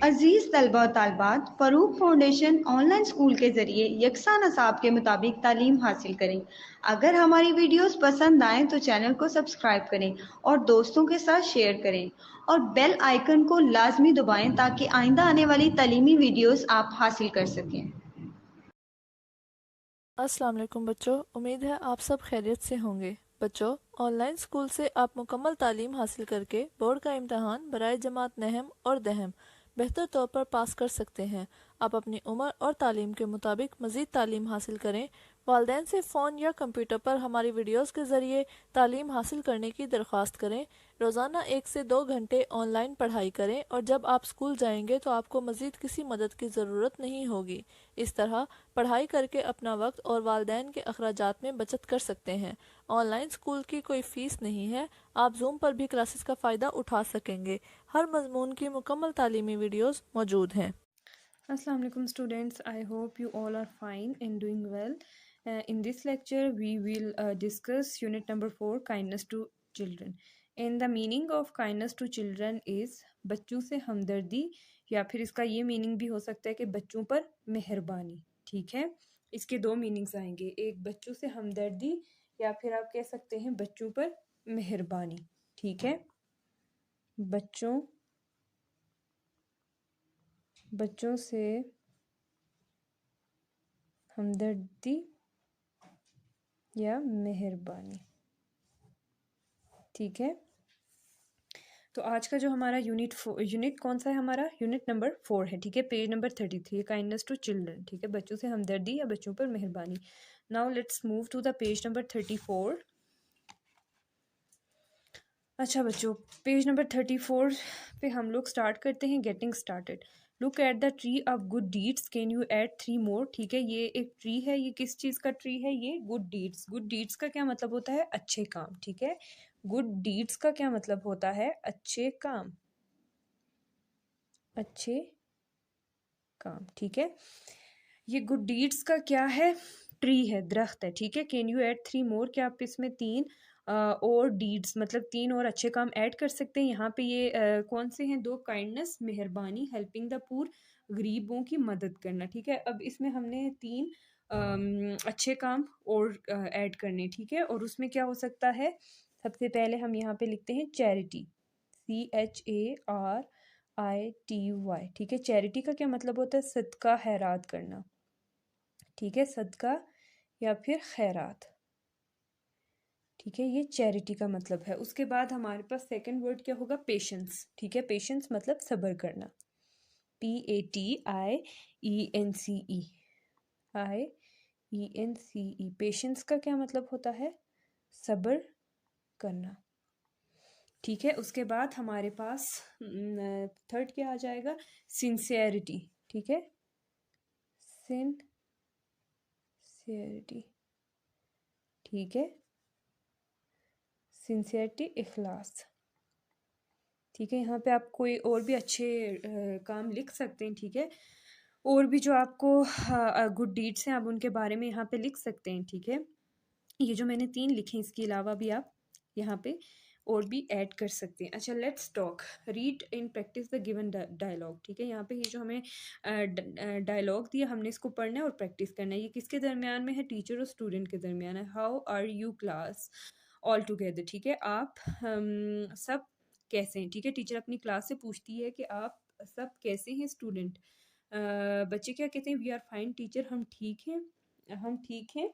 अजीज तलबा और तालबात, Farooq foundation online school के ज़रिए यकसा नसाब के मुताबिक तालीम हासिल करें। अगर हमारी वीडियोस पसंद आएँ तो चैनल को सब्सक्राइब करें और दोस्तों के साथ शेयर करें और बेल आइकन को लाजमी दबाएं ताकि आइंदा आने वाली तालीमी वीडियोस आप हासिल कर सकें। अस्सलाम वालेकुम बच्चों, उम्मीद है आप सब खैरियत से होंगे। बच्चों, ऑनलाइन स्कूल से आप मुकम्मल तालीम हासिल करके बोर्ड का इम्तहान बराए जमात नहम और दहम बेहतर तौर पर पास कर सकते हैं। आप अपनी उम्र और तालीम के मुताबिक मज़ीद तालीम हासिल करें। वालिदैन से फ़ोन या कंप्यूटर पर हमारी वीडियोस के ज़रिए तालीम हासिल करने की दरख्वास्त करें। रोज़ाना 1 से 2 घंटे ऑनलाइन पढ़ाई करें और जब आप स्कूल जाएंगे तो आपको मज़ीद किसी मदद की ज़रूरत नहीं होगी। इस तरह पढ़ाई करके अपना वक्त और वालिदैन के अखराजात में बचत कर सकते हैं। ऑनलाइन स्कूल की कोई फ़ीस नहीं है। आप जूम पर भी क्लासेस का फ़ायदा उठा सकेंगे। हर मजमून की मुकम्मल तालीमी वीडियोस मौजूद हैं। Assalamu alaikum students. I hope you all are fine and doing well. In this lecture, we will discuss unit number 4, kindness to children. And the meaning of kindness to children is बच्चों से हमदर्दी, या फिर इसका ये meaning भी हो सकता है कि बच्चों पर मेहरबानी। ठीक है, इसके दो मीनिंग्स आएंगे, एक बच्चों से हमदर्दी या फिर आप कह सकते हैं बच्चों पर मेहरबानी। ठीक है, बच्चों से हमदर्दी या मेहरबानी। ठीक है, तो आज का जो हमारा यूनिट कौन सा है, हमारा यूनिट नंबर 4 है। ठीक है, page number 33, kindness to children. ठीक है, बच्चों से हमदर्दी या बच्चों पर मेहरबानी। Now let's move to the page number 34। अच्छा बच्चों, पेज नंबर 34 पे हम लोग स्टार्ट करते हैं। Getting started. Look at the tree of good deeds, can you add 3 मोर। ठीक है, ये एक ट्री है। ये किस चीज़ का ट्री है? ये गुड डीड्स। गुड डीड्स का क्या मतलब होता है? अच्छे काम। ठीक है, गुड डीड्स का क्या मतलब होता है? अच्छे काम, अच्छे काम। ठीक है, ये गुड डीड्स का क्या है? ट्री है, दरख्त है। ठीक है, कैन यू ऐड 3 मोर, क्या आप इसमें 3 और डीड्स मतलब 3 और अच्छे काम ऐड कर सकते हैं? यहाँ पे ये कौन से हैं? 2, काइंडनेस मेहरबानी, हेल्पिंग द पुअर गरीबों की मदद करना। ठीक है, अब इसमें हमने 3 अच्छे काम और ऐड करने। ठीक है, और उसमें क्या हो सकता है? सबसे पहले हम यहाँ पे लिखते हैं चैरिटी, CHARITY। ठीक है, चैरिटी का क्या मतलब होता है? सदका खैरात करना। ठीक है, सदका या फिर खैरात। ठीक है, ये चैरिटी का मतलब है। उसके बाद हमारे पास सेकंड वर्ड क्या होगा? पेशेंस। ठीक है, पेशेंस मतलब सब्र करना, PATIENCE। पेशेंस का क्या मतलब होता है? सब्र करना। ठीक है, उसके बाद हमारे पास थर्ड क्या आ जाएगा? सिंसियरिटी। ठीक है, सिंसियरिटी। ठीक है, सिंसियरिटी, इखलास। ठीक है, यहाँ पे आप कोई और भी अच्छे काम लिख सकते हैं। ठीक है, और भी जो आपको गुड डीड्स हैं आप उनके बारे में यहाँ पे लिख सकते हैं। ठीक है, ये जो मैंने 3 लिखे, इसके अलावा भी आप यहाँ पे और भी ऐड कर सकते हैं। अच्छा, let's talk, read in practice the given dialogue. ठीक है, यहाँ पे ये जो हमें डायलॉग दिया, हमने इसको पढ़ना है और प्रैक्टिस करना है। ये किसके दरमियान में है? टीचर और स्टूडेंट के दरमियान है। How are you class all together. ठीक है, आप सब कैसे हैं? ठीक है, टीचर अपनी क्लास से पूछती है कि आप सब कैसे हैं स्टूडेंट। बच्चे क्या कहते हैं? वी आर फाइन टीचर, हम ठीक हैं, हम ठीक हैं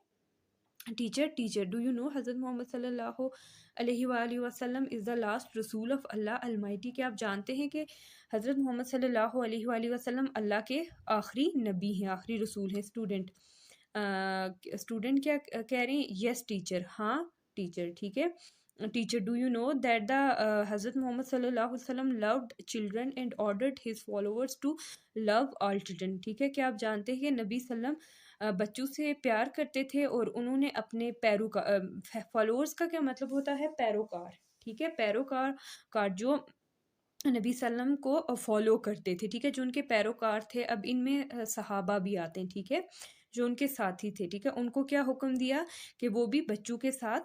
teacher. Teacher, do you no हज़रत मोहम्मद सल्लल्लाहु अलैहि वसल्लम इज़ द लास्ट रसूल ऑफ अल्लाह अलमाइटी। क्या आप जानते हैं कि हज़रत मोहम्मद सल्लल्लाहु अलैहि वसल्लम अल्लाह के आखिरी नबी हैं, आखिरी रसूल हैं। स्टूडेंट, स्टूडेंट क्या कह रहे हैं? यस टीचर, हाँ टीचर। ठीक है, teacher, do you know that the हज़रत मोहम्मद सल्लल्लाहु अलैहि वसल्लम loved children and ordered his followers to love all children. ठीक है, क्या आप जानते हैं कि नबी सल्लम बच्चों से प्यार करते थे और उन्होंने अपने फॉलोअर्स का क्या मतलब होता है? पैरोकार। ठीक है, पैरोकार जो नबी सल्लम को फॉलो करते थे। ठीक है, जो उनके पैरोकार थे। अब इनमें सहाबा भी आते हैं। ठीक है, जो उनके साथी थे। ठीक है, उनको क्या हुक्म दिया कि वो भी बच्चों के साथ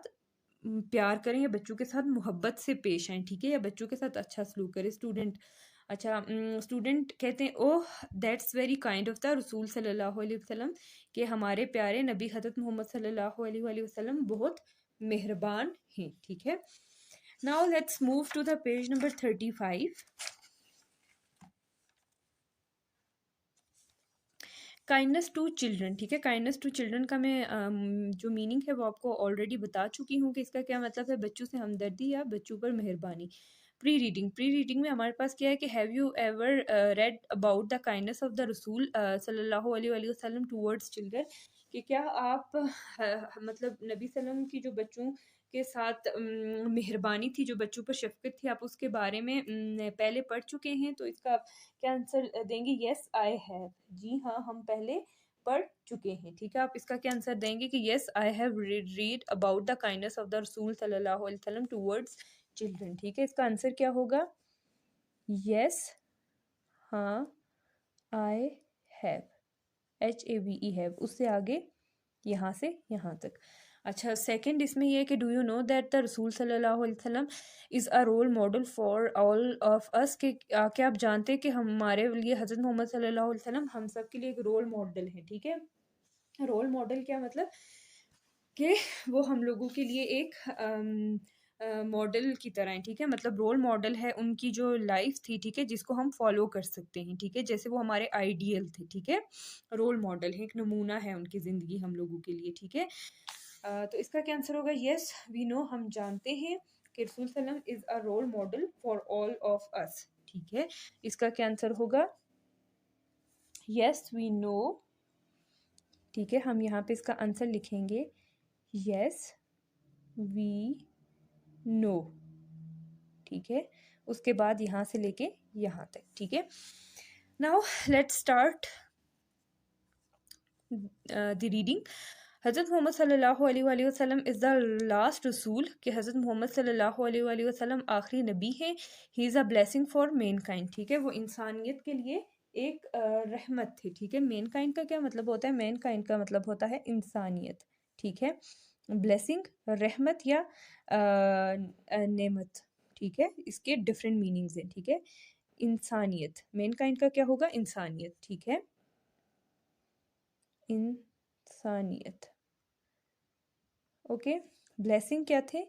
प्यार करें या बच्चों के साथ मोहब्बत से पेश आएँ, ठीक है, या बच्चों के साथ अच्छा सलूक करें। स्टूडेंट, अच्छा, स्टूडेंट कहते हैं oh that's very kind of the रसूल सल्लल्लाहु अलैहि वसल्लम, कि हमारे प्यारे नबी हज़रत मोहम्मद सल्लल्लाहु अलैहि वसल्लम बहुत मेहरबान हैं, ठीक है। Now let's move to the page number 35। Kindness to children, ठीक है। काइंडनेस टू चिल्ड्रन का मैं जो मीनिंग है वो आपको ऑलरेडी बता चुकी हूँ कि इसका क्या मतलब है, बच्चों से हमदर्दी या बच्चों पर मेहरबानी। प्री रीडिंग, प्री रीडिंग में हमारे पास क्या है कि have you ever read about the kindness of the रसूल सल्लल्लाहु अलैहि वसल्लम टूवर्ड्स चिल्ड्रन, कि क्या आप मतलब नबी सल्लम की जो बच्चों के साथ मेहरबानी थी, जो बच्चों पर शफकत थी, आप उसके बारे में पहले पढ़ चुके हैं। तो इसका क्या आंसर देंगे, यस आई हैव, जी हाँ हम पहले पढ़ चुके हैं, ठीक है। आप इसका क्या आंसर देंगे कि yes I have read about the kindness of the रसूल सल्लल्लाहु अलैहि वसल्लम टूवर्ड्स चिल्ड्रन, ठीक है। इसका आंसर क्या होगा, यस, हाँ, आई हैव, HAVE हैव, उससे आगे यहाँ से यहाँ तक। अच्छा, सेकंड इसमें ये है कि do you know that the रसूल सल्लल्लाहु अलैहि वसल्लम is a role model for all of us, कि क्या आप जानते हैं कि हमारे लिए हज़रत मोहम्मद सल्लल्लाहु अलैहि वसल्लम हम सब के लिए एक रोल मॉडल है, ठीक है। रोल मॉडल क्या मतलब कि वो हम लोगों के लिए एक मॉडल की तरह है, ठीक है। मतलब रोल मॉडल है उनकी जो लाइफ थी, ठीक है, जिसको हम फॉलो कर सकते हैं, ठीक है, जैसे वो हमारे आइडियल थे, ठीक है। रोल मॉडल है, एक नमूना है उनकी ज़िंदगी हम लोगों के लिए, ठीक है। तो इसका क्या आंसर होगा, यस वी नो, हम जानते हैं कि रसूल सल्लम is a role model for all of us, ठीक है। इसका क्या आंसर होगा, यस वी नो, ठीक है। हम यहाँ पे इसका आंसर लिखेंगे यस वी नो, ठीक है। उसके बाद यहाँ से लेके यहाँ तक, ठीक है। Now let's start the reading. हज़रत मोहम्मद सल्लल्लाहु अलैहि वसल्लम इज़ द लास्ट रसूल, कि हज़रत मोहम्मद सल्लल्लाहु अलैहि वसल्लम आखिरी नबी हैं। He is a blessing for main kind, ठीक है, वो इंसानियत के लिए एक रहमत थे, ठीक है। मेन काइंड का क्या मतलब होता है, मेन काइंड का मतलब होता है इंसानियत, ठीक है। ब्लेसिंग रहमत या नेमत, ठीक है, इसके डिफरेंट मीनिंग्स हैं, ठीक है। इंसानियत, मेन काइंड का क्या होगा, इंसानियत, ठीक है, इंसानियत, ओके। ब्लेसिंग क्या थे,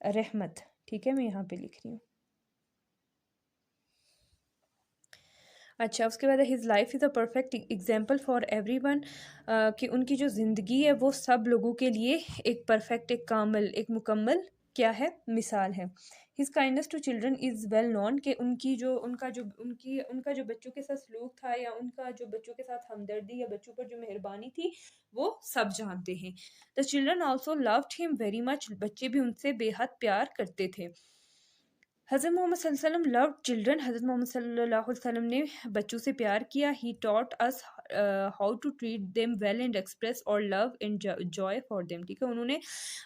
रहमत, ठीक है, मैं यहाँ पे लिख रही हूँ। अच्छा, उसके बाद his life is a perfect example for every one, कि उनकी जो ज़िंदगी है वो सब लोगों के लिए एक परफेक्ट, एक कामल, एक मुकम्मल क्या है, मिसाल है। His kindness to children is well known, कि उनका जो बच्चों के साथ सलूक था, या उनका जो बच्चों के साथ हमदर्दी या बच्चों पर जो मेहरबानी थी, वो सब जानते हैं। The children also loved him very much, बच्चे भी उनसे बेहद प्यार करते थे। हज़रत मोहम्मद सल्लल्लाहु अलैहि वसल्लम लव्ड चिल्ड्रन, हज़रत मोहम्मद सल्लल्लाहु अलैहि वसल्लम ने बच्चों से प्यार किया। He taught us how to treat them well and express our love and joy for them, ठीक है। उन्होंने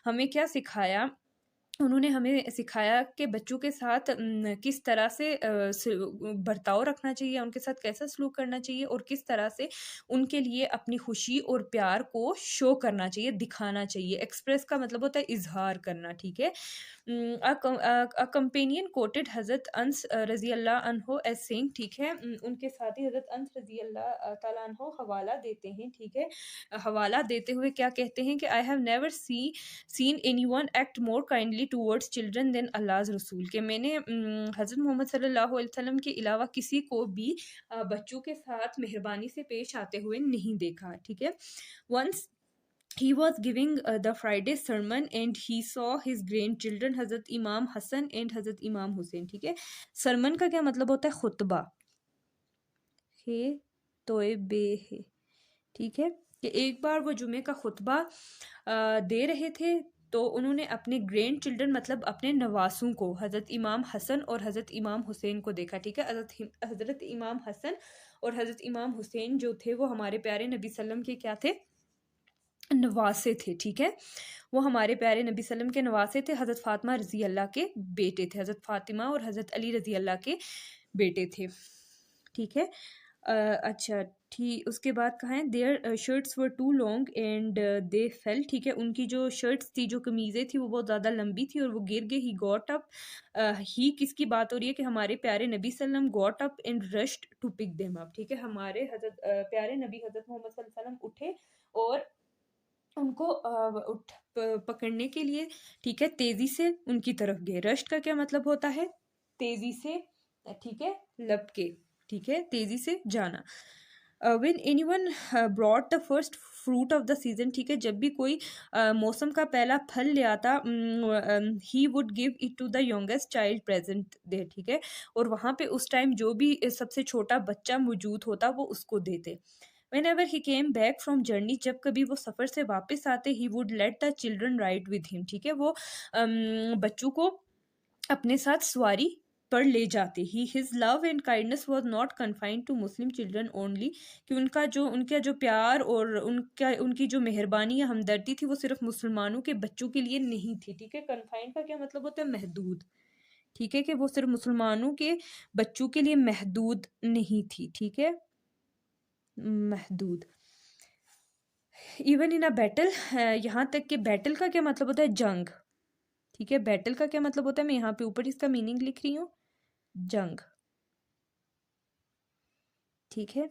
हमें क्या सिखाया, उन्होंने हमें सिखाया कि बच्चों के साथ किस तरह से बर्ताव रखना चाहिए, उनके साथ कैसा सलूक करना चाहिए, और किस तरह से उनके लिए अपनी खुशी और प्यार को शो करना चाहिए, दिखाना चाहिए। एक्सप्रेस का मतलब होता है इजहार करना, ठीक है। कंपेनियन कोटेड हज़रत अंस रजी अल्लाह अन्हो एज सेइंग, ठीक है। उनके साथ ही हज़रत अंस रजी अल्लाह ताला अन्हो हवाला देते हैं, ठीक है। हवाला देते हुए क्या कहते हैं कि I have never seen anyone act more kindly towards children than अल्लाह's रसूल, के मैंने हज़रत मोहम्मद सल्लल्लाहु अलैहि वसल्लम के अलावा किसी को भी बच्चों के साथ मेहरबानी से पेश आते हुए नहीं देखा, ठीक है। Once he was giving the Friday sermon and he saw his grandchildren हज़रत इमाम हसन and हज़रत इमाम हुसैन, ठीक है। सरमन का क्या मतलब होता है, खुतबा, हे तोए बे है, ठीक है, कि एक बार वो जुमे का खुतबा दे रहे थे, तो उन्होंने अपने ग्रैंड चिल्ड्रन मतलब अपने नवासों को, हज़रत इमाम हसन और हज़रत इमाम हुसैन को देखा, ठीक है। हज़रत इमाम हसन और हज़रत इमाम हुसैन जो थे वो हमारे प्यारे नबी सल्लम के क्या थे, नवासे थे, ठीक है। वो हमारे प्यारे नबी सल्लम के नवासे थे। हज़रत फ़ातिमा रज़ी अल्लाह के बेटे थे, हज़रत फ़ातिमा और हज़रत अली रज़ी अल्लाह के बेटे थे, ठीक है। अच्छा ठीक, उसके बाद कहाँ है, their shirts were too long and they fell, ठीक है, उनकी जो शर्ट्स थी, जो कमीज़ें थी, वो बहुत ज़्यादा लंबी थी और वो गिर गई। ही गॉट अप, ही किसकी बात हो रही है कि हमारे प्यारे नबी सल्लम got up and rushed to pick them up, ठीक है, हमारे हजरत प्यारे नबी हजरत मोहम्मद सल्लल्लाहु अलैहि वसल्लम उठे और उनको पकड़ने के लिए, ठीक है, तेजी से उनकी तरफ गए। रश्क का क्या मतलब होता है, तेजी से, ठीक है, लपके, ठीक है, तेजी से जाना। When anyone brought the first fruit of the season, ठीक है, जब भी कोई मौसम का पहला फल ले आता, he would give it to the youngest child present there, ठीक है, और वहाँ पे उस टाइम जो भी सबसे छोटा बच्चा मौजूद होता वो उसको देते। Whenever he came back from journey, जब कभी वो सफ़र से वापस आते, he would let the children ride with him, ठीक है, वो बच्चों को अपने साथ सवारी पर ले जाते। He his love and kindness was not confined to Muslim children only, कि उनका जो प्यार और उनकी जो मेहरबानी या हमदर्दी थी वो सिर्फ मुसलमानों के बच्चों के लिए नहीं थी, ठीक है। कन्फाइंड का क्या मतलब होता है, महदूद, ठीक है, कि वो सिर्फ मुसलमानों के बच्चों के लिए महदूद नहीं थी, ठीक है, महदूद। इवन इन अ बैटल, यहाँ तक कि बैटल का क्या मतलब होता है, जंग, ठीक है, बैटल का क्या मतलब होता है, मैं यहाँ पे ऊपर इसका मीनिंग लिख रही हूँ, जंग, ठीक है।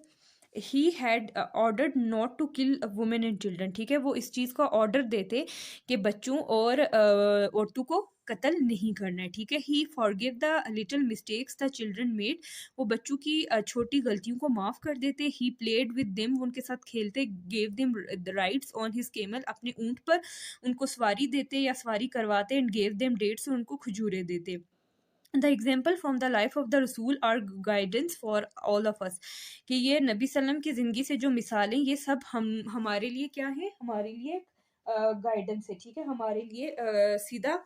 He had ordered not to kill women and children, ठीक है, वो इस चीज़ का ऑर्डर देते कि बच्चों और औरतों को कत्ल नहीं करना है, ठीक है। He forgive the little mistakes the children made, वो बच्चों की छोटी गलतियों को माफ़ कर देते। ही प्लेड विद देम, वो उनके साथ खेलते। Gave them the rides on his camel, अपने ऊँट पर उनको सवारी देते या सवारी करवाते। एंड गेव देम डेट्स, उनको खजूरें देते। The example from the life of the रसूल are guidance for all of us, कि ये नबी सल्लम की ज़िंदगी से जो मिसालें, ये सब हमारे लिए क्या है, हमारे लिए गाइडेंस है, ठीक है, हमारे लिए सीधा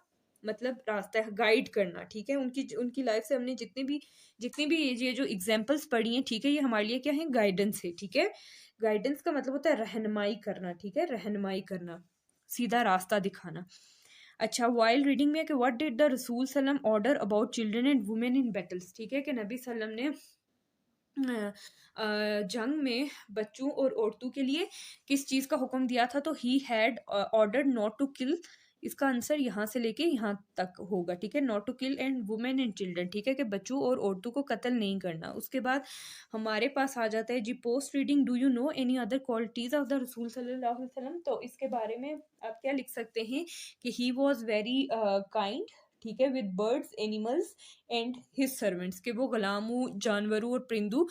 मतलब रास्ता है, गाइड करना, ठीक है। उनकी लाइफ से हमने जितनी भी ये जो एग्जाम्पल्स पढ़ी हैं, ठीक है, ये हमारे लिए क्या है, गाइडेंस है, ठीक है। गाइडेंस का मतलब होता है रहनुमाई करना, ठीक है, रहनुमाई करना, सीधा रास्ता दिखाना। अच्छा, वाइल रीडिंग में कि व्हाट डिड द रसूल सल्लम order about children and women in battles, ठीक है, कि नबी सल्लम ने जंग में बच्चों और औरतों के लिए किस चीज़ का हुक्म दिया था, तो he had order not to kill, इसका आंसर यहाँ से लेके यहाँ तक होगा, ठीक है, not to kill and women and children, ठीक है, कि बच्चों और औरतों को कत्ल नहीं करना। उसके बाद हमारे पास आ जाता है जी post reading, do you know any other qualities of the रसूल सल्लल्लाहु अलैहि वसल्लम, तो इसके बारे में आप क्या लिख सकते हैं कि ही वॉज वेरी काइंड, ठीक है, with birds, animals and his servants, के वो गुलामों, जानवरों और परिंदों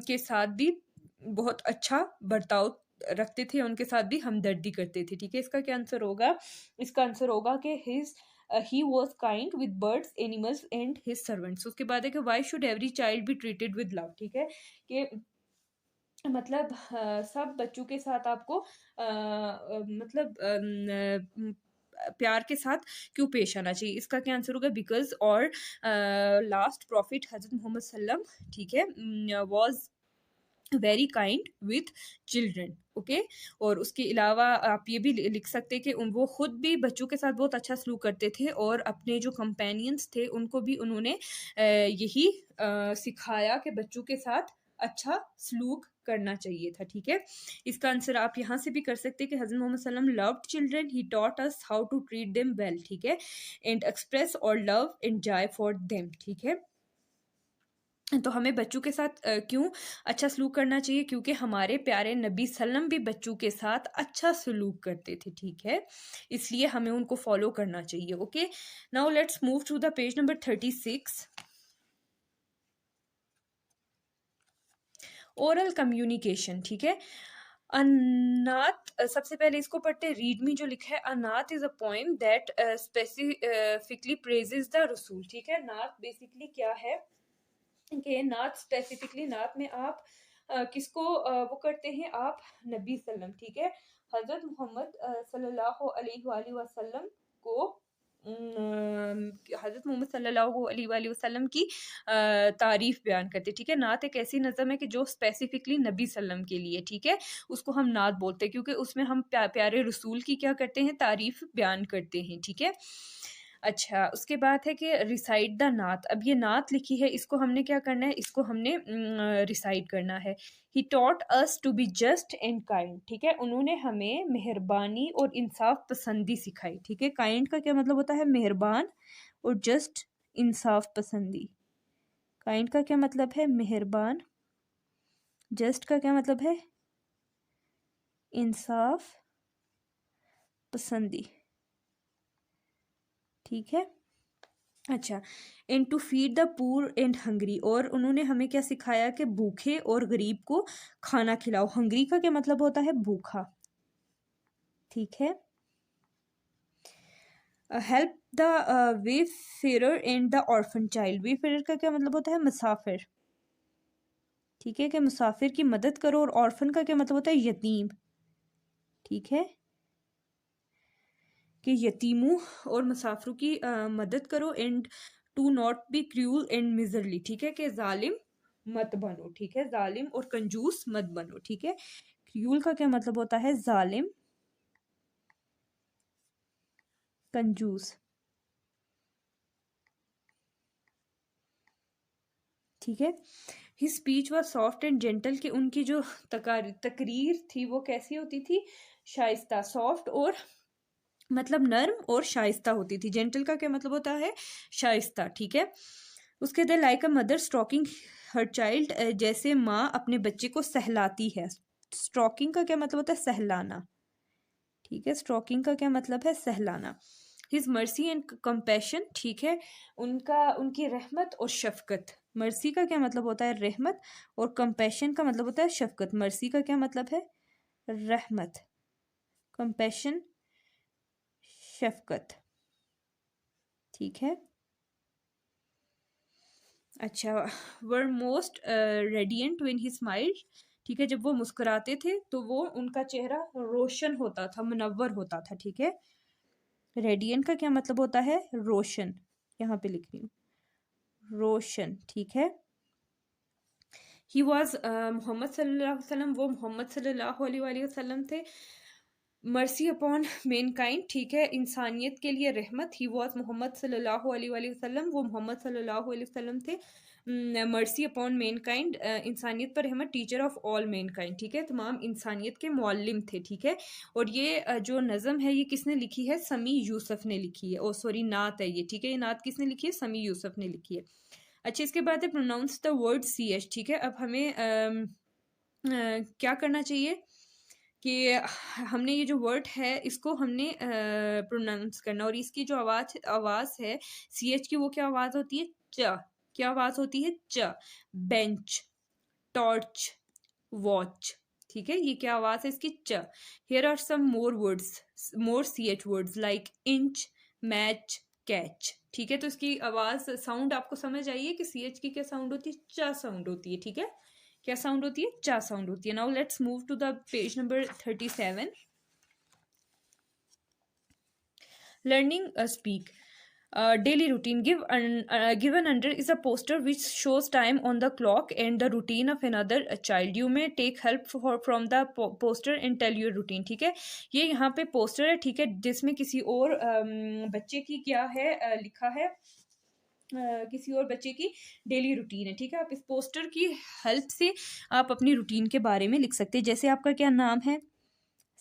के साथ भी बहुत अच्छा बर्ताव रखते थे, उनके साथ भी हमदर्दी करते थे, ठीक है। इसका क्या आंसर होगा, इसका आंसर होगा कि he was kind with birds, animals and his servants. उसके बाद है कि why should every child be treated with love, ठीक है, कि मतलब सब बच्चों के साथ आपको मतलब प्यार के साथ क्यों पेश आना चाहिए। इसका क्या आंसर होगा, बिकॉज और लास्ट प्रॉफिट हजरत मोहम्मद सल्लम, ठीक है, was very kind with children, okay. और उसके अलावा आप ये भी लिख सकते हैं कि वो खुद भी बच्चों के साथ बहुत अच्छा सलूक करते थे और अपने जो कंपेनियंस थे उनको भी उन्होंने यही सिखाया कि बच्चों के साथ अच्छा सलूक करना चाहिए था, ठीक है। इसका आंसर आप यहाँ से भी कर सकते हैं कि हज़रत मोहम्मद सल्लम loved children, he taught us how to treat them well, ठीक है, and express our love and joy for them, ठीक है। तो हमें बच्चों के साथ क्यों अच्छा सलूक करना चाहिए, क्योंकि हमारे प्यारे नबी सल्लम भी बच्चों के साथ अच्छा सलूक करते थे, ठीक है, इसलिए हमें उनको फॉलो करना चाहिए, okay. Now let's move to the page number 36, oral communication, ठीक है। अनाथ, सबसे पहले इसको पढ़ते हैं, रीड मी जो लिखा है, अनाथ is a poem that specifically praises the रसूल, ठीक है। नात बेसिकली क्या है कि नात स्पेसिफिकली, नात में आप किसको वो करते हैं, आप नबी सल्लम, ठीक है, हजरत मोहम्मद सल्लल्लाहु अलैहि वसल्लम को हजरत मोहम्मद सल्लल्लाहु अलैहि वसल्लम की तारीफ बयान करते, ठीक है। नात एक ऐसी नज़म है कि जो स्पेसिफिकली नबी सल्लम के लिए, ठीक है, उसको हम नात बोलते हैं क्योंकि उसमें हम प्यारे रसूल की क्या करते हैं, तारीफ बयान करते हैं, ठीक है। अच्छा, उसके बाद है कि रिसाइट द नात। अब ये नात लिखी है, इसको हमने क्या करना है, इसको हमने रिसाइट करना है। He taught us to be just and kind, ठीक है, उन्होंने हमें मेहरबानी और इंसाफ पसंदी सिखाई, ठीक है। काइंड का क्या मतलब होता है, मेहरबान, और जस्ट इंसाफ पसंदी। काइंड का क्या मतलब है, मेहरबान, जस्ट का क्या मतलब है, इंसाफ पसंदी, ठीक है। अच्छा, and to feed the poor and hungry, और उन्होंने हमें क्या सिखाया कि भूखे और गरीब को खाना खिलाओ। हंग्री का क्या मतलब होता है, भूखा, ठीक है। Help the wayfarer and the orphan child. Wayfarer का क्या मतलब होता है, मुसाफिर, ठीक है, कि मुसाफिर की मदद करो। और ऑर्फन का क्या मतलब होता है, यतीम, ठीक है, कि यतीमों और मुसाफिरों की मदद करो। And to not be cruel and miserly, ठीक है, कि जालिम मत बनो, ठीक है, जालिम और कंजूस मत बनो, ठीक है। क्रूअल का क्या मतलब होता है, जालिम, कंजूस, ठीक है। His speech was soft and gentle, कि उनकी जो तकरीर थी वो कैसी होती थी, शाइस्ता, सॉफ्ट और मतलब नर्म और शाइस्ता होती थी। जेंटल का क्या मतलब होता है, शाइस्ता, ठीक है। उसके they like a mother stroking her child, जैसे माँ अपने बच्चे को सहलाती है। स्ट्रोकिंग का क्या मतलब होता है, सहलाना, ठीक है, स्ट्रोकिंग का क्या मतलब है, सहलाना। हिज मर्सी एंड कंपैशन, ठीक है, उनकी रहमत और शफकत। मर्सी का क्या मतलब होता है, रहमत, और कंपैशन का मतलब होता है शफकत। मर्सी का क्या मतलब है, रहमत, कंपैशन, शफकत, ठीक है। अच्छा, वर most radiant when he smiled, ठीक है, जब वो मुस्कुराते थे तो वो उनका चेहरा रोशन होता था, मुनव्वर होता था, ठीक है। रेडियंट का क्या मतलब होता है, रोशन, यहाँ पे लिख रही हूँ, रोशन, ठीक है। ही वॉज मोहम्मद सल्लल्लाहु अलैहि वसल्लम, वो मोहम्मद सल्लल्लाहु अलैहि वसल्लम थे। मर्सी अपॉन मेन काइंड, ठीक है, इंसानियत के लिए रहमत। ही वॉज मोहम्मद सल्लल्लाहु अलैहि वसल्लम, वो मोहम्मद सल्लल्लाहु अलैहि वसल्लम थे। मर्सी अपॉन मैन काइंड, इंसानियत पर रहमत। Teacher of all man kind, ठीक है, तमाम इंसानियत के मौलिम थे, ठीक है। और ये जो नज़म है ये किसने लिखी है, समी यूसुफ ने लिखी है। ओ सॉरी, नात है ये, ठीक है, ये नात किसने लिखी है, समी यूसुफ ने लिखी है। अच्छा, इसके बाद है pronounce the word C H, ठीक है। अब हमें क्या करना चाहिए कि हमने ये जो वर्ड है इसको हमने प्रोनाउंस करना, और इसकी जो आवाज़ है सी एच की, वो क्या आवाज़ होती है, च, क्या आवाज़ होती है, च। बेंच, टॉर्च, वॉच, ठीक है, ये क्या आवाज़ है इसकी, च। Here are some more words, more C H words like inch, match, catch, ठीक है। तो इसकी आवाज़ साउंड आपको समझ आइए कि सी एच की क्या साउंड होती है, च साउंड होती है, ठीक है। क्या साउंड होती है, चा साउंड होती है। Now let's move to the page number 37, learning speak. Daily routine given under is a poster which shows time on the clock and the routine of another child. You may take help from the poster and tell your routine, ठीक है। ये यहाँ पे poster है, ठीक है, जिसमें किसी और बच्चे की क्या है लिखा है, किसी और बच्चे की डेली रूटीन है, ठीक है। आप इस पोस्टर की हेल्प से आप अपनी रूटीन के बारे में लिख सकते हैं। जैसे आपका क्या नाम है,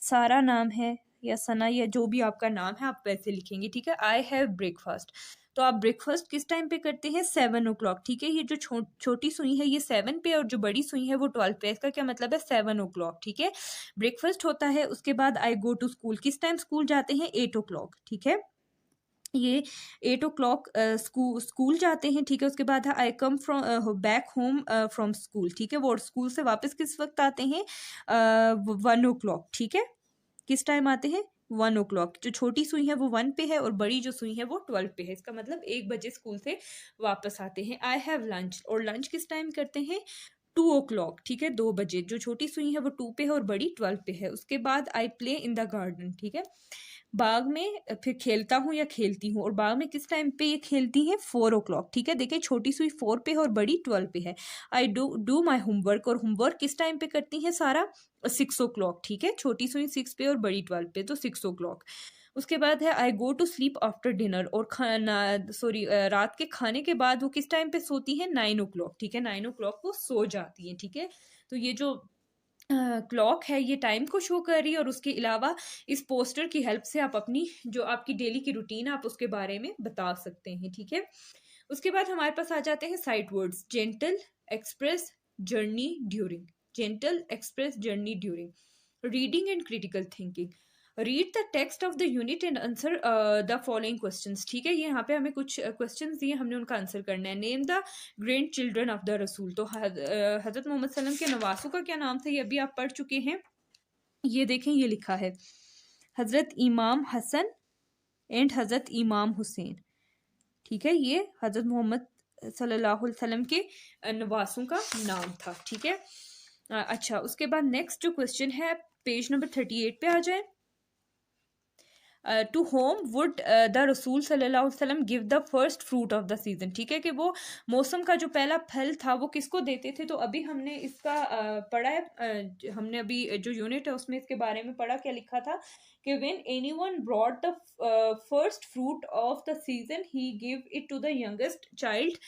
सारा नाम है या सना, या जो भी आपका नाम है आप वैसे लिखेंगे, ठीक है। आई हैव ब्रेकफास्ट, तो आप ब्रेकफास्ट किस टाइम पे करते हैं, 7 o'clock, ठीक है। ये जो छोटी सुई है ये 7 पे और जो बड़ी सुई है वो 12 पे, इसका क्या मतलब है, 7 o'clock, ठीक है। ब्रेकफास्ट होता है, उसके बाद आई गो टू स्कूल, किस टाइम स्कूल जाते हैं, 8 o'clock, ठीक है। ये 8 o'clock स्कूल जाते हैं, ठीक है। उसके बाद है I come from back home from school, ठीक है, वो स्कूल से वापस किस वक्त आते हैं, 1 o'clock, ठीक है। किस टाइम आते हैं, 1 o'clock। जो छोटी सुई है वो 1 पे है और बड़ी जो सुई है वो 12 पे है, इसका मतलब 1 बजे स्कूल से वापस आते हैं। आई हैव लंच, और लंच किस टाइम करते हैं, 2 o'clock, ठीक है, 2 बजे। जो छोटी सुई है वो 2 पे है और बड़ी 12 पे है। उसके बाद I play in the garden, ठीक है, बाग में फिर खेलता हूँ या खेलती हूँ। और बाग में किस टाइम पे ये खेलती हैं, 4 o'clock, ठीक है। देखिए छोटी सुई 4 पे है और बड़ी 12 पे है। आई डू माई होमवर्क, और होमवर्क किस टाइम पे करती हैं सारा, 6 o'clock, ठीक है। छोटी सुई 6 पे और बड़ी 12 पे, तो 6 o'clock। उसके बाद है I go to sleep after dinner, और रात के खाने के बाद वो किस टाइम पे सोती हैं? 9 o'clock, ठीक है, 9 o'clock वो सो जाती हैं, ठीक है। तो ये जो क्लॉक है ये टाइम को शो कर रही है, और उसके अलावा इस पोस्टर की हेल्प से आप अपनी जो आपकी डेली की रूटीन है आप उसके बारे में बता सकते हैं, ठीक है। उसके बाद हमारे पास आ जाते हैं sight words, gentle, express, journey, during. Gentle, express, journey, during. Reading and critical thinking, read the text of the unit and answer the following questions, ठीक है। ये यहाँ पे हमें कुछ क्वेश्चंस दिए, हमने उनका आंसर करना है। Name the grand children of the रसूल, तो हजरत मोहम्मद सल्लम के नवासों का क्या नाम था? ये अभी आप पढ़ चुके हैं। ये देखें, ये लिखा है हजरत इमाम हसन एंड हजरत इमाम हुसैन, ठीक है। ये हजरत मोहम्मद सल्लल्लाहु अलैहि वसल्लम के नवासों का नाम था, ठीक है। अच्छा, उसके बाद नेक्स्ट जो क्वेश्चन है पेज नंबर 38 पे आ जाए। टू होम वुड द रसूल सल्लल्लाहु अलैहि वसल्लम give the first fruit of the season, ठीक है, कि वो मौसम का जो पहला फल था वो किसको देते थे? तो अभी हमने इसका पढ़ा है, हमने अभी जो यूनिट है उसमें इसके बारे में पढ़ा। क्या लिखा था कि when anyone brought the first fruit of the season he give it to the youngest child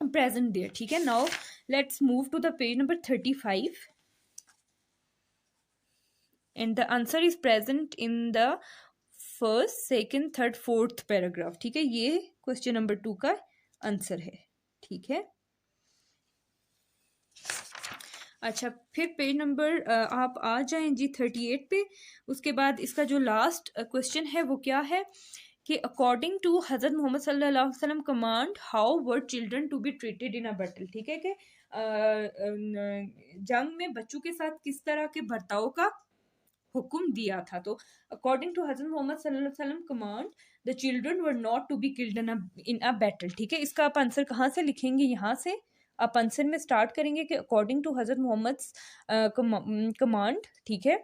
present there, ठीक है। Now let's move to the page number 35 and the answer is present in the first, second, third, fourth paragraph, ठीक है। ये question number 2 का answer है, ठीक है। अच्छा, फिर पेज नंबर आप आ जाएं जी 38 पे। उसके बाद इसका जो लास्ट क्वेश्चन है वो क्या है कि अकॉर्डिंग टू हजरत मोहम्मद सल्लल्लाहु अलैहि वसल्लम command how were children to be treated in a battle, ठीक है, कि जंग में बच्चों के साथ किस तरह के बर्ताव का हुक्म दिया था। तो अकॉर्डिंग टू हजरत मोहम्मद सल्लल्लाहु अलैहि वसल्लम command the children were not to be killed in a battle, ठीक है। इसका आप आंसर कहाँ से लिखेंगे? यहाँ से आप आंसर में स्टार्ट करेंगे कि according to Hazrat Mohammad command, ठीक है,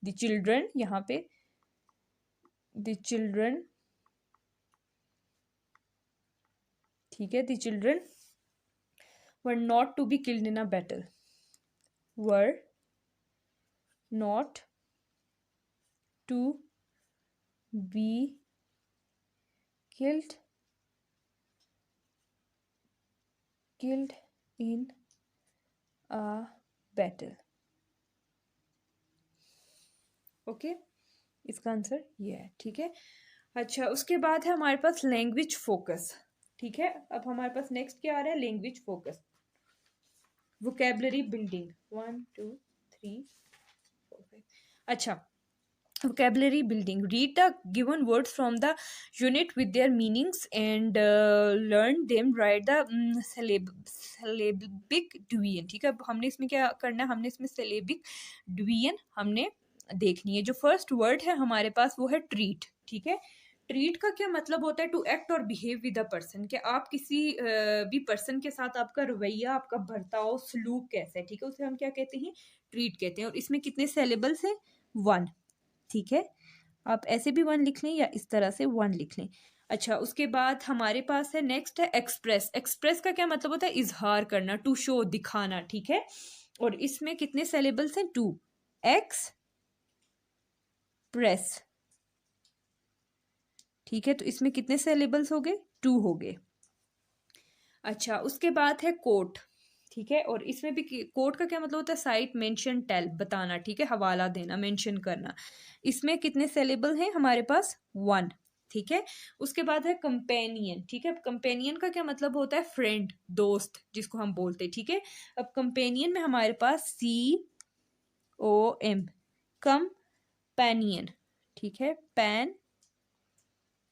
द चिल्ड्रन, यहाँ पे द चिल्ड्रन, ठीक है, the children were not to be killed in a battle, were not to be killed in a battle, okay. इसका आंसर ये है, ठीक है। अच्छा, उसके बाद है हमारे पास लैंग्वेज फोकस, ठीक है। अब हमारे पास नेक्स्ट क्या आ रहा है? Language focus, vocabulary building, 1 2 3 4 5। अच्छा, vocabulary building, read the given words from the unit with their meanings and learn them, write the syllabic division, ठीक है। अब हमने इसमें क्या करना है? हमने इसमें syllabic division हमने देखनी है। जो फर्स्ट वर्ड है हमारे पास वो है ट्रीट, ठीक है। ट्रीट का क्या मतलब होता है? टू एक्ट और बिहेव विद अ पर्सन, कि आप किसी भी पर्सन के साथ आपका रवैया, आपका बर्ताव, सलूक कैसा है, ठीक है, उसे हम क्या कहते हैं? ट्रीट कहते हैं। और इसमें कितने सिलेबल्स हैं? 1, ठीक है। आप ऐसे भी 1 लिख लें या इस तरह से 1 लिख लें। अच्छा, उसके बाद हमारे पास है नेक्स्ट है एक्सप्रेस। एक्सप्रेस का क्या मतलब होता है? इजहार करना, टू शो, दिखाना, ठीक है। और इसमें कितने सिलेबल्स हैं? 2, एक्स प्रेस, ठीक है। तो इसमें कितने सिलेबल्स हो गए? 2 हो गए। अच्छा, उसके बाद है कोट, ठीक है। और इसमें भी कोट का क्या मतलब होता है? साइट, मेंशन, टेल, बताना, ठीक है, हवाला देना, मेंशन करना। इसमें कितने सिलेबल हैं हमारे पास? 1, ठीक है। उसके बाद है कंपेनियन, ठीक है। कंपेनियन का क्या मतलब होता है? फ्रेंड, दोस्त, जिसको हम बोलते हैं, ठीक है। अब कंपेनियन में हमारे पास COM, कंपेनियन, ठीक है,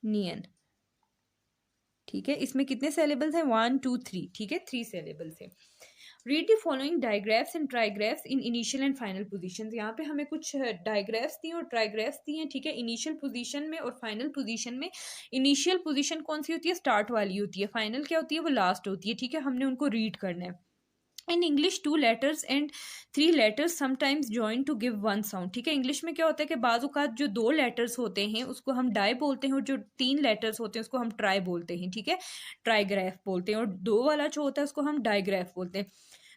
नियन, ठीक है। इसमें कितने सिलेबल्स हैं? 1 2 3, ठीक है, 3 सिलेबल्स हैं। Read the following digraphs and trigraphs in initial and final positions. यहाँ पे हमें कुछ डायग्राफ्स दी और ट्राइग्राफ्स दी हैं, ठीक है, इनिशियल पोजीशन में और फाइनल पोजीशन में। इनिशियल पोजीशन कौन सी होती है? स्टार्ट वाली होती है। फाइनल क्या होती है? वो लास्ट होती है, ठीक है। हमने उनको रीड करना है। In English 2 letters and 3 letters sometimes join to give 1 sound, ठीक है। इंग्लिश में क्या होता है कि बाज़-औक़ात जो 2 letters होते हैं उसको हम डाई बोलते हैं, और जो 3 letters होते हैं उसको हम ट्राई बोलते हैं, ठीक है, ट्राईग्राफ बोलते हैं। और 2 वाला जो होता है उसको हम डाईग्राफ बोलते हैं।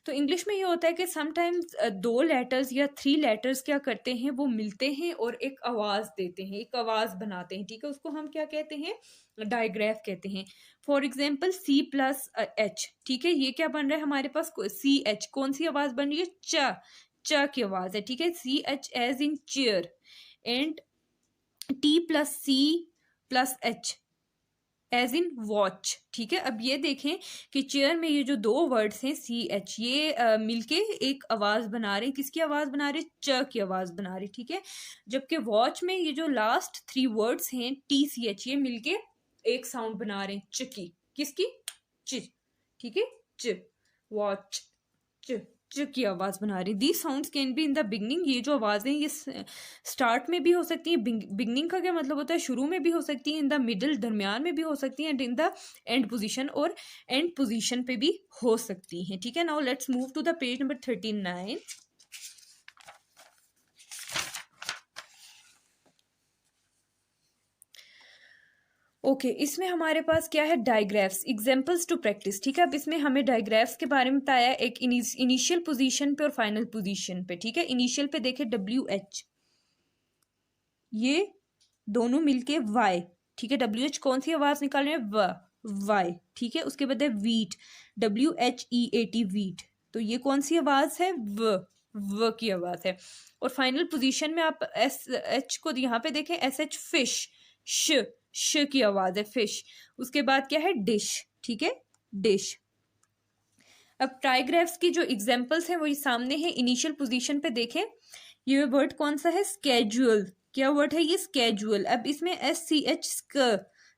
तो इंग्लिश में ये होता है कि समटाइम्स 2 लेटर्स या 3 लेटर्स क्या करते हैं, वो मिलते हैं और एक आवाज़ देते हैं, एक आवाज़ बनाते हैं, ठीक है। उसको हम क्या कहते हैं, डायग्राफ कहते हैं। फॉर एग्जाम्पल C+H, ठीक है। ये क्या बन रहा है हमारे पास, CH, कौन सी आवाज़ बन रही है, च की आवाज़ है, ठीक है। CH as in chair, and T+C+H as in watch, ठीक है। अब ये देखें कि चेयर में ये जो 2 वर्ड्स हैं CH, ये मिलके एक आवाज बना रहे हैं, किसकी आवाज बना रहे हैं, च की आवाज बना रहे हैं, ठीक है। जबकि वॉच में ये जो लास्ट 3 वर्ड्स हैं TCH, ये मिलके एक साउंड बना रहे हैं, च की, किसकी, च, ठीक है, च, वॉच, च की आवाज बना रही है। These sounds can be in the beginning, ये जो आवाजें ये स्टार्ट में भी हो सकती है, बिगनिंग का क्या मतलब होता है, शुरू में भी हो सकती है, इन द मिडिल, दरमियान में भी हो सकती है, and in the end position, और एंड पोजीशन पे भी हो सकती हैं, ठीक है। Now let's move to the page number 39। Okay इसमें हमारे पास क्या है, डायग्राफ्स, एग्जाम्पल्स टू प्रैक्टिस, ठीक है। अब इसमें हमें डायग्राफ्स के बारे में बताया, एक इनिशियल पोजीशन पे और फाइनल पोजीशन पे, ठीक है। इनिशियल पे देखे WH, ये दोनों मिलके Y, ठीक है। WH कौन सी आवाज निकाल रहे हैं, Y, ठीक है। उसके बाद है वीट, WHEAT, वीट, तो ये कौन सी आवाज है, व की आवाज है। और फाइनल पोजीशन में आप SH को यहाँ पे देखें, SH फिश, श की आवाज है, फिश। उसके बाद क्या है, डिश, ठीक है, डिश। अब ट्राइग्राफ्स की जो एग्जांपल्स हैं वो ये सामने है। इनिशियल पोजीशन पे देखें, ये वर्ड कौन सा है, स्केजुअल, क्या वर्ड है ये, स्केजुअल। अब इसमें SCH,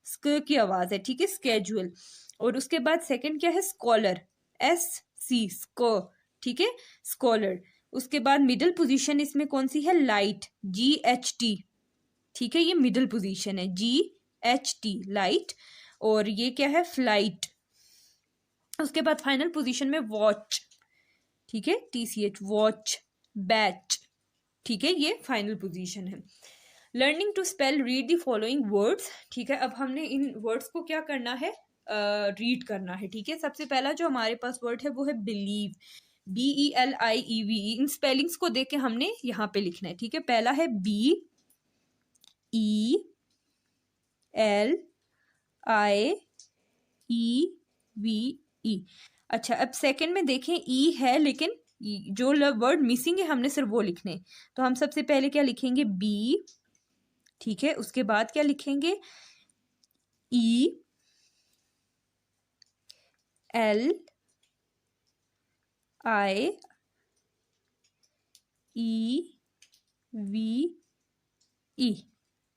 स्क की आवाज है, ठीक है, स्केजुअल। और उसके बाद सेकंड क्या है, स्कॉलर, SC, स्को, ठीक है, स्कॉलर। उसके बाद मिडिल पोजीशन इसमें कौन सी है, लाइट, GHT, ठीक है, ये मिडिल पोजीशन है, GHT, लाइट। और ये क्या है, फ्लाइट। उसके बाद फाइनल पोजीशन में वॉच, ठीक है, TCH, वॉच, बैच, ठीक है, ये फाइनल पोजीशन है। Learning to spell, read the following words, ठीक है। अब हमने इन वर्ड्स को क्या करना है, रीड करना है, ठीक है। सबसे पहला जो हमारे पास वर्ड है वो है बिलीव, BELIEVE। इन स्पेलिंग्स को देख के हमने यहाँ पे लिखना है, ठीक है। पहला है BELIEVE, अच्छा अब सेकंड में देखें, ई है लेकिन जो वर्ड मिसिंग है हमने सिर्फ वो लिखने, तो हम सबसे पहले क्या लिखेंगे, बी, ठीक है। उसके बाद क्या लिखेंगे, ELIEVE,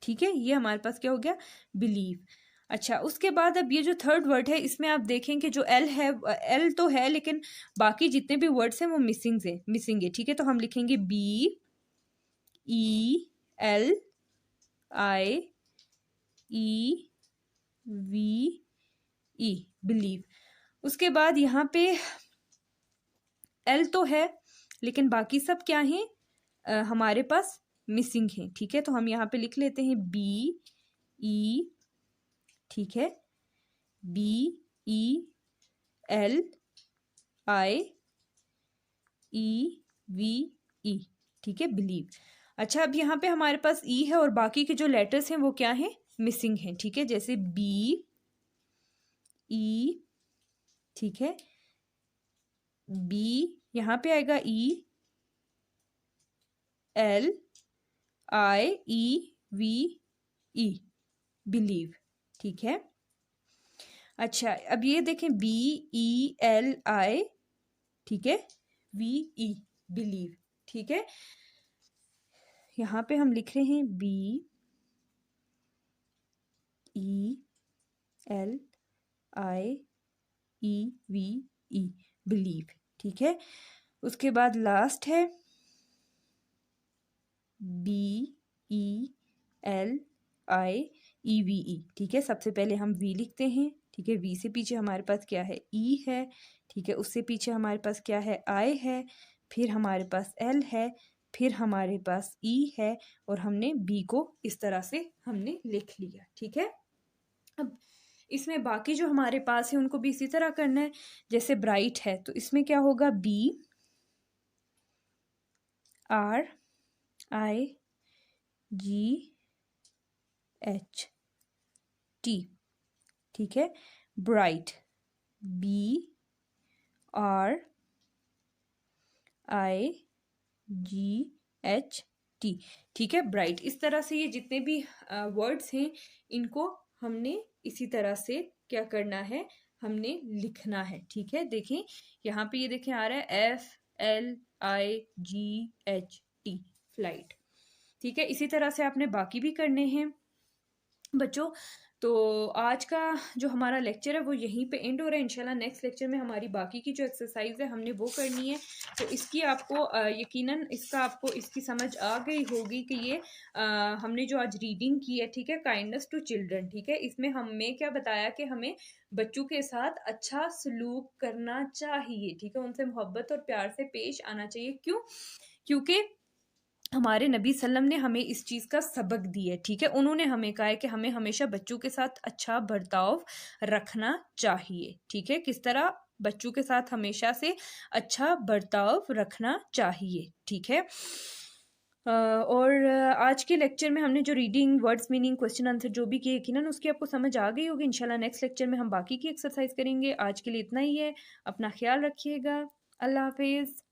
ठीक है, ये हमारे पास क्या हो गया, बिलीव। अच्छा उसके बाद अब ये जो थर्ड वर्ड है इसमें आप देखेंगे जो एल है, एल तो है लेकिन बाकी जितने भी वर्ड्स हैं वो मिसिंग है, ठीक है। तो हम लिखेंगे BELIEVE, बिलीव। उसके बाद यहाँ पे एल तो है लेकिन बाकी सब क्या है, हमारे पास मिसिंग है, ठीक है। तो हम यहाँ पे लिख लेते हैं BE, ठीक है, BELIEVE, ठीक है, बिलीव। अच्छा अब यहाँ पे हमारे पास ई है और बाकी के जो लेटर्स हैं वो क्या हैं, मिसिंग हैं, ठीक है। जैसे BE, ठीक है, B यहाँ पे आएगा ELIEVE, बिलीव, ठीक है। अच्छा अब ये देखें BELI, ठीक है, VE, बिलीव, ठीक है। यहाँ पे हम लिख रहे हैं BELIEVE, बिलीव, ठीक है। उसके बाद लास्ट है BELIEVE, ठीक है। सबसे पहले हम V लिखते हैं, ठीक है। V से पीछे हमारे पास क्या है, E है, ठीक है। उससे पीछे हमारे पास क्या है, I है, फिर हमारे पास L है, फिर हमारे पास E है, और हमने B को इस तरह से हमने लिख लिया, ठीक है। अब इसमें बाकी जो हमारे पास है उनको भी इसी तरह करना है। जैसे ब्राइट है तो इसमें क्या होगा, BRIGHT, ठीक है। ब्राइट, BRIGHT, ठीक है, ब्राइट। इस तरह से ये जितने भी वर्ड्स हैं इनको हमने इसी तरह से क्या करना है, हमने लिखना है, ठीक है। देखें यहाँ पे, ये देखें आ रहा है FLIGHT, फ्लाइट, ठीक है। इसी तरह से आपने बाकी भी करने हैं बच्चों। तो आज का जो हमारा लेक्चर है वो यहीं पे एंड हो रहा है। इंशाल्लाह नेक्स्ट लेक्चर में हमारी बाकी की जो एक्सरसाइज है हमने वो करनी है। तो इसकी आपको यकीनन इसका आपको इसकी समझ आ गई होगी कि ये हमने जो आज रीडिंग की है, ठीक है, काइंडनेस टू चिल्ड्रन, ठीक है, इसमें हमें क्या बताया कि हमें बच्चों के साथ अच्छा सलूक करना चाहिए, ठीक है, उनसे मोहब्बत और प्यार से पेश आना चाहिए। क्यों? क्योंकि हमारे नबी सल्लम ने हमें इस चीज़ का सबक दिया है, ठीक है। उन्होंने हमें कहा है कि हमें हमेशा बच्चों के साथ अच्छा बर्ताव रखना चाहिए, ठीक है। किस तरह? बच्चों के साथ हमेशा से अच्छा बर्ताव रखना चाहिए, ठीक है। और आज के लेक्चर में हमने जो reading, words, meaning, question answer जो भी किए, यकीनन उसकी आपको समझ आ गई होगी। इंशाल्लाह नेक्स्ट लेक्चर में हम बाकी की एक्सरसाइज करेंगे। आज के लिए इतना ही है। अपना ख्याल रखिएगा। अल्लाह हाफिज़।